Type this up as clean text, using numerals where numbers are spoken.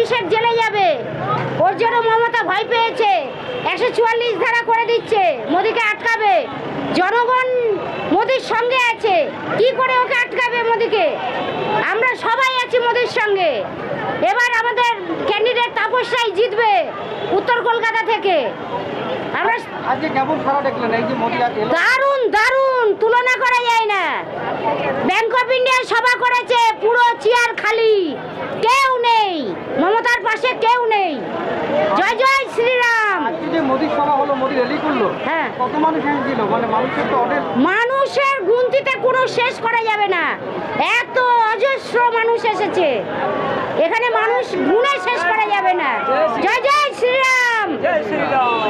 কিসের জেলে যাবে? ওর জন্য মমতা ভয় পেয়েছে, 144 ধারা করে দিচ্ছে, মোদিকে আটকাবে। জনগণ মোদির সঙ্গে আছে, কি করে ওকে আটকাবে মোদিকে? আমরা সবাই আছি মোদির সঙ্গে। এবার আমাদের ক্যান্ডিডেট তাপস রায় জিতবে উত্তর কলকাতা থেকে। আমরা আজকে কেমন খেলা দেখলেন এই যে মোদি এলো? দারুণ দারুণ, তুলনা করা যায় না। ব্যাংক অফ ইন্ডিয়া সভা করেছে, পুরো চেয়ার খালি, কেউ নেই, মমতার পাশে কেউ নেই। জয় জয় শ্রীরাম। আজকে যে মোদি সভা হলো, মোদি র্যালি করলো, হ্যাঁ, কত মানুষ এসেছিল? মানে মানুষের তো অনেক, মানুষের গুনতিতে কোনো শেষ করা যাবে না, এত অজস্র মানুষ এসেছে এখানে, মানুষ গুনে শেষ করা যাবে না। জয় জয় শ্রীরাম। জয় শ্রীরাম।